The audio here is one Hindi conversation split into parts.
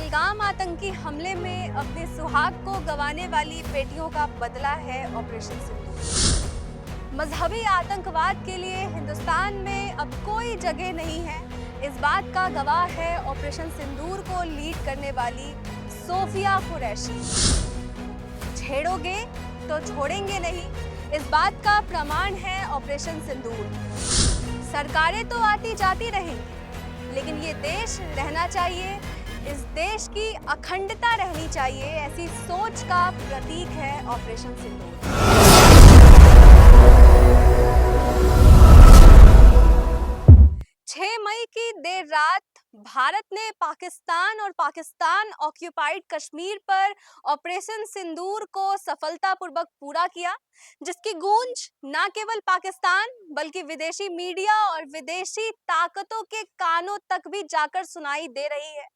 पहलगाम आतंकी हमले में अपने सुहाग को गंवाने वाली बेटियों का बदला है ऑपरेशन सिंदूर। मजहबी आतंकवाद के लिए हिंदुस्तान में अब कोई जगह नहीं है। इस बात का गवाह है ऑपरेशन सिंदूर को लीड करने वाली सोफिया कुरैशी। छेड़ोगे तो छोड़ेंगे नहीं, इस बात का प्रमाण है ऑपरेशन सिंदूर। सरकारें तो आती जाती रहेंगी, लेकिन ये देश रहना चाहिए, इस देश की अखंडता रहनी चाहिए, ऐसी सोच का प्रतीक है ऑपरेशन सिंदूर। 6 मई की देर रात भारत ने पाकिस्तान और पाकिस्तान ऑक्यूपाइड कश्मीर पर ऑपरेशन सिंदूर को सफलतापूर्वक पूरा किया, जिसकी गूंज न केवल पाकिस्तान बल्कि विदेशी मीडिया और विदेशी ताकतों के कानों तक भी जाकर सुनाई दे रही है।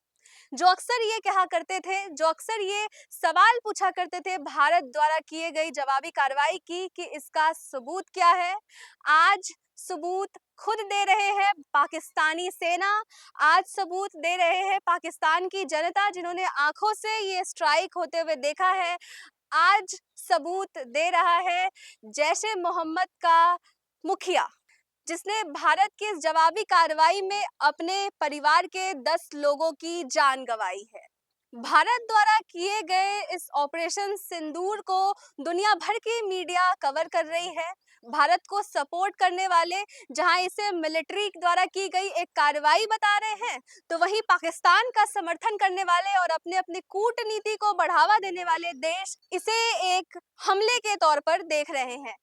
जो अक्सर ये कहा करते थे, जो अक्सर ये सवाल पूछा करते थे भारत द्वारा किए गई जवाबी कार्रवाई की कि इसका सबूत क्या है, आज सबूत खुद दे रहे हैं पाकिस्तानी सेना, आज सबूत दे रहे हैं पाकिस्तान की जनता जिन्होंने आंखों से ये स्ट्राइक होते हुए देखा है। आज सबूत दे रहा है जैश-ए मोहम्मद का मुखिया, जिसने भारत की इस जवाबी कार्रवाई में अपने परिवार के 10 लोगों की जान गंवाई है। भारत द्वारा किए गए इस ऑपरेशन सिंदूर को दुनिया भर की मीडिया कवर कर रही है। भारत को सपोर्ट करने वाले जहां इसे मिलिट्री द्वारा की गई एक कार्रवाई बता रहे हैं, तो वहीं पाकिस्तान का समर्थन करने वाले और अपने अपने कूटनीति को बढ़ावा देने वाले देश इसे एक हमले के तौर पर देख रहे हैं।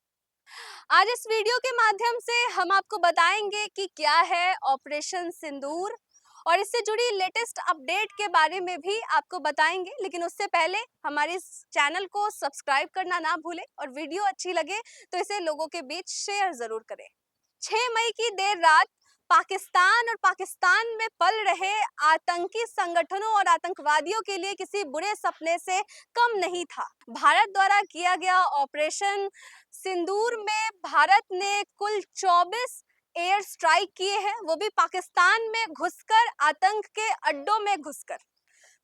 आज इस वीडियो के माध्यम से हम आपको बताएंगे कि क्या है ऑपरेशन सिंदूर और इससे जुड़ी लेटेस्ट अपडेट के बारे में भी आपको बताएंगे। लेकिन उससे पहले हमारे इस चैनल को सब्सक्राइब करना ना भूलें और वीडियो अच्छी लगे तो इसे लोगों के बीच शेयर जरूर करें। 6 मई की देर रात पाकिस्तान और पाकिस्तान में पल रहे आतंकी संगठनों और आतंकवादियों के लिए किसी बुरे सपने से कम नहीं था। भारत द्वारा किया गया ऑपरेशन सिंदूर में भारत ने कुल 24 एयर स्ट्राइक किए हैं, वो भी पाकिस्तान में घुसकर, आतंक के अड्डों में घुसकर।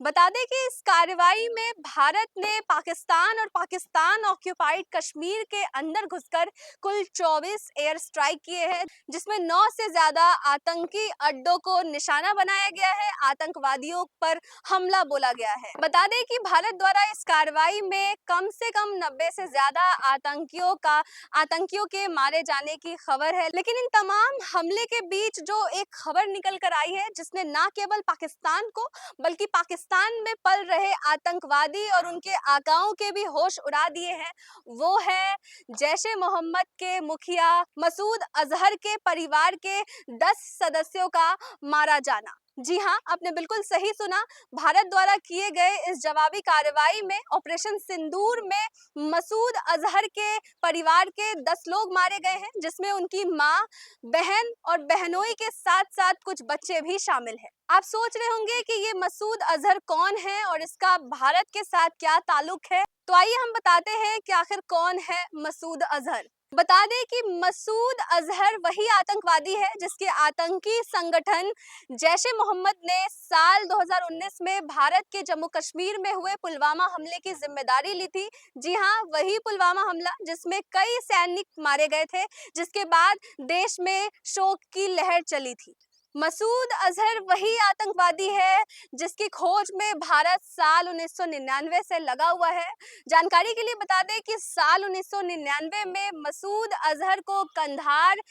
बता दें कि इस कार्रवाई में भारत ने पाकिस्तान और पाकिस्तान ऑक्यूपाइड कश्मीर के अंदर घुसकर कुल 24 एयर स्ट्राइक किए हैं, जिसमें 9 से ज्यादा आतंकी अड्डों को निशाना बनाया गया है, आतंकवादियों पर हमला बोला गया है। बता दें कि भारत द्वारा इस कार्रवाई में कम से कम 90 से ज्यादा आतंकियों के मारे जाने की खबर है। लेकिन इन तमाम हमले के बीच जो एक खबर निकल कर आई है, जिसने न केवल पाकिस्तान को बल्कि पाकिस्तान में पल रहे आतंकवादी और उनके आकाओं के भी होश उड़ा दिए हैं, वो है जैश-ए मोहम्मद के मुखिया मसूद अजहर के परिवार के 10 सदस्यों का मारा जाना। जी हाँ, आपने बिल्कुल सही सुना। भारत द्वारा किए गए इस जवाबी कार्रवाई में ऑपरेशन सिंदूर में मसूद अजहर के परिवार के 10 लोग मारे गए हैं, जिसमें उनकी माँ, बहन और बहनोई के साथ साथ कुछ बच्चे भी शामिल हैं। आप सोच रहे होंगे कि ये मसूद अजहर कौन है और इसका भारत के साथ क्या ताल्लुक है, तो आइए हम बताते हैं कि आखिर कौन है मसूद अजहर। बता दें कि मसूद अजहर वही आतंकवादी है जिसके आतंकी संगठन जैश-ए-मोहम्मद ने साल 2019 में भारत के जम्मू कश्मीर में हुए पुलवामा हमले की जिम्मेदारी ली थी। जी हाँ, वही पुलवामा हमला जिसमें कई सैनिक मारे गए थे, जिसके बाद देश में शोक की लहर चली थी। मसूद अजहर वही आतंकवादी है जिसकी खोज में भारत साल 1999 से लगा हुआ है। जानकारी के लिए बता दें कि साल 1999 में मसूद अजहर को कंधार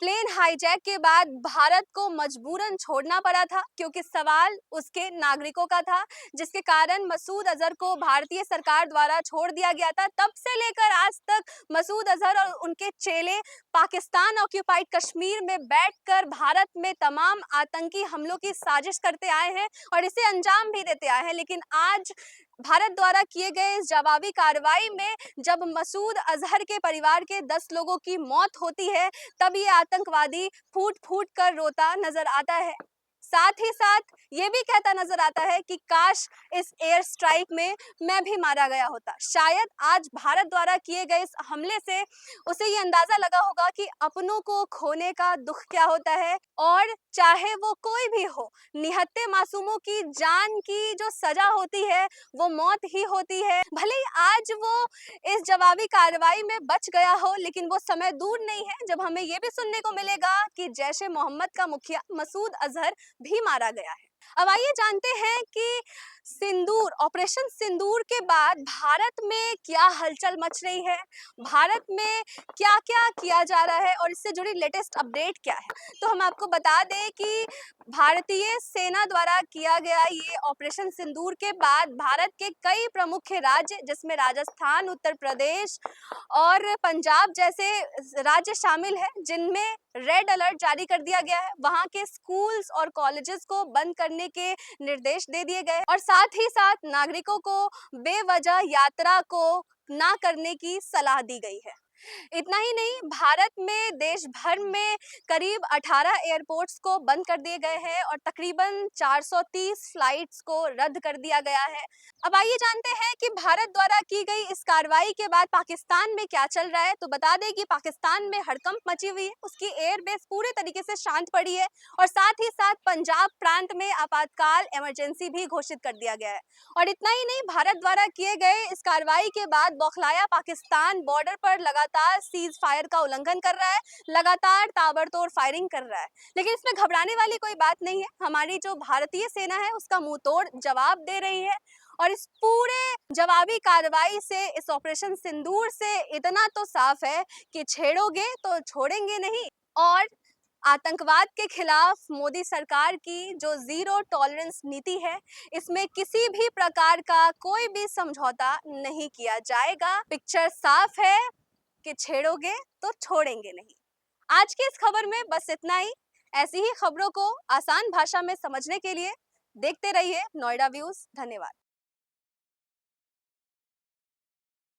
प्लेन हाईजैक के बाद भारत को मजबूरन छोड़ना पड़ा था, क्योंकि सवाल उसके नागरिकों का था, जिसके कारण मसूद अजहर को भारतीय सरकार द्वारा छोड़ दिया गया था। तब से लेकर आज तक मसूद अजहर और उनके चेले पाकिस्तान ऑक्यूपाइड कश्मीर में बैठकर भारत में तमाम आतंकी हमलों की साजिश करते आए हैं और इसे अंजाम भी देते आए हैं। लेकिन आज भारत द्वारा किए गए इस जवाबी कार्रवाई में जब मसूद अजहर के परिवार के 10 लोगों की मौत होती है, तब ये आतंकवादी फूट फूट कर रोता नजर आता है। साथ ही साथ ये भी कहता नजर आता है कि काश इस एयर स्ट्राइक में मैं भी मारा गया होता। शायद आज भारत द्वारा किए गए इस हमले से उसे ये अंदाजा लगा होगा कि अपनों को खोने का दुख क्या होता है, और चाहे वो कोई भी हो, निहत्थे मासूमों की जान की जो सजा होती है वो मौत ही होती है। भले ही आज वो इस जवाबी कार्रवाई में बच गया हो, लेकिन वो समय दूर नहीं है जब हमें ये भी सुनने को मिलेगा कि जैश ए मोहम्मद का मुखिया मसूद अजहर भी मारा गया है। अब आइए जानते हैं कि सिंदूर, ऑपरेशन सिंदूर के बाद भारत में क्या हलचल मच रही है, भारत में क्या-क्या किया जा रहा है और इससे जुड़ी लेटेस्ट अपडेट क्या है। तो हम आपको बता दें कि भारतीय सेना द्वारा किया गया ये ऑपरेशन सिंदूर के बाद भारत के कई प्रमुख राज्य, जिसमें राजस्थान, उत्तर प्रदेश और पंजाब जैसे राज्य शामिल है, जिनमें रेड अलर्ट जारी कर दिया गया है। वहां के स्कूल्स और कॉलेजेस को बंद करने के निर्देश दे दिए गए और साथ ही साथ नागरिकों को बेवजह यात्रा को ना करने की सलाह दी गई है। इतना ही नहीं, भारत में देश भर में करीब 18 एयरपोर्ट्स को बंद कर दिए गए हैं और तकरीबन 430 फ्लाइट्स को रद्द कर दिया गया है। अब आइए जानते हैं कि भारत द्वारा की गई इस कार्रवाई के बाद पाकिस्तान में क्या चल रहा है। तो बता दें कि पाकिस्तान में हड़कंप मची हुई है, उसकी एयरबेस पूरे तरीके से शांत पड़ी है और साथ ही साथ पंजाब प्रांत में आपातकाल इमरजेंसी भी घोषित कर दिया गया है। और इतना ही नहीं, भारत द्वारा किए गए इस कार्रवाई के बाद बौखलाया पाकिस्तान बॉर्डर पर लगातार सीज फायर का उल्लंघन कर रहा है, लगातार ताबड़तोड़ फायरिंग कर रहा है। लेकिन इसमें घबराने वाली कोई बात नहीं है। हमारी जो भारतीय सेना है उसका मुंह तोड़ जवाब दे रही है और इस पूरे जवाबी कार्रवाई से, इस ऑपरेशन सिंदूर से इतना तो साफ है कि छेड़ोगे तो छोड़ेंगे नहीं। और आतंकवाद के खिलाफ मोदी सरकार की जो जीरो टॉलरेंस नीति है, इसमें किसी भी प्रकार का कोई भी समझौता नहीं किया जाएगा। पिक्चर साफ है कि छेड़ोगे तो छोड़ेंगे नहीं। आज की इस खबर में बस इतना ही। ऐसी ही खबरों को आसान भाषा में समझने के लिए देखते रहिए नोएडा व्यूज। धन्यवाद।